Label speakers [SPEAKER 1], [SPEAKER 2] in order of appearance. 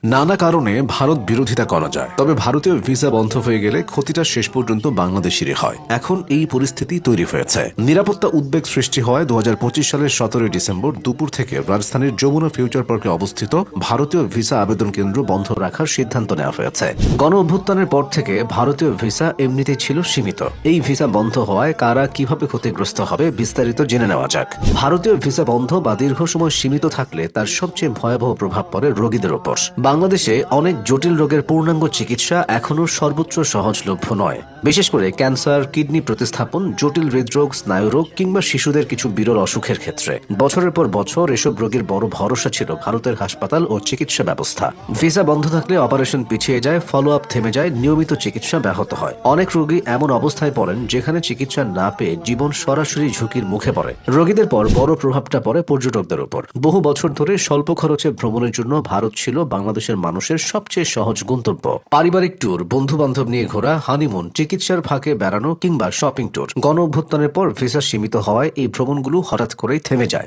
[SPEAKER 1] নানা কারণে ভারত বিরোধিতা করা যায়, তবে ভারতীয় ভিসা বন্ধ হয়ে গেলে ক্ষতিটা শেষ পর্যন্ত বাংলাদেশেরই হয়। এখন এই পরিস্থিতি তৈরি হয়েছে। নিরাপত্তা উদ্বেগ সৃষ্টি হয় 2025 সালের 17 ডিসেম্বর দুপুর থেকে রাজধানীর যমুনা ফিউচার পার্কে অবস্থিত ভারতীয় ভিসা আবেদন কেন্দ্র বন্ধ রাখার সিদ্ধান্ত নেওয়া হয়েছে। গণ অভ্যুত্থানের পর থেকে ভারতীয় ভিসা এমনিতেই ছিল সীমিত। এই ভিসা বন্ধ হওয়ায় কারা কিভাবে ক্ষতিগ্রস্ত হবে বিস্তারিত জেনে নেওয়া যাক। ভারতীয় ভিসা বন্ধ বা দীর্ঘ সময় সীমিত থাকলে তার সবচেয়ে ভয়াবহ প্রভাব পড়ে রোগীদের ওপর। বাংলাদেশে অনেক জটিল রোগের পূর্ণাঙ্গ চিকিৎসা এখনও সর্বোচ্চ সহজলভ্য নয়। বিশেষ করে ক্যান্সার, কিডনি প্রতিস্থাপন, জটিল হৃদরোগ, স্নায়ুরোগ কিংবা শিশুদের কিছু বিরল অসুখের ক্ষেত্রে বছরের পর বছর এসব রোগীর বড় ভরসা ছিল ভারতের হাসপাতাল ও চিকিৎসা ব্যবস্থা। ভিসা বন্ধ থাকলে অপারেশন পিছিয়ে যায়, ফলো আপ থেমে যায়, নিয়মিত চিকিৎসা ব্যাহত হয়। অনেক রোগী এমন অবস্থায় পড়েন যেখানে চিকিৎসা না পেয়ে জীবন সরাসরি ঝুঁকির মুখে পড়ে। রোগীদের পর বড় প্রভাবটা পড়ে পর্যটকদের উপর। বহু বছর ধরে স্বল্প খরচে ভ্রমণের জন্য ভারত ছিল বাংলাদেশের মানুষের সবচেয়ে সহজ গন্তব্য। পারিবারিক ট্যুর, বন্ধু বান্ধব নিয়ে ঘোরা, হানিমুন, চিকিৎসার ফাঁকে বেড়ানো কিংবা শপিং ট্যুর। গণ অভ্যুত্থানের পর ভিসা সীমিত হওয়ায় এই ভ্রমণগুলো হঠাৎ করেই থেমে যায়।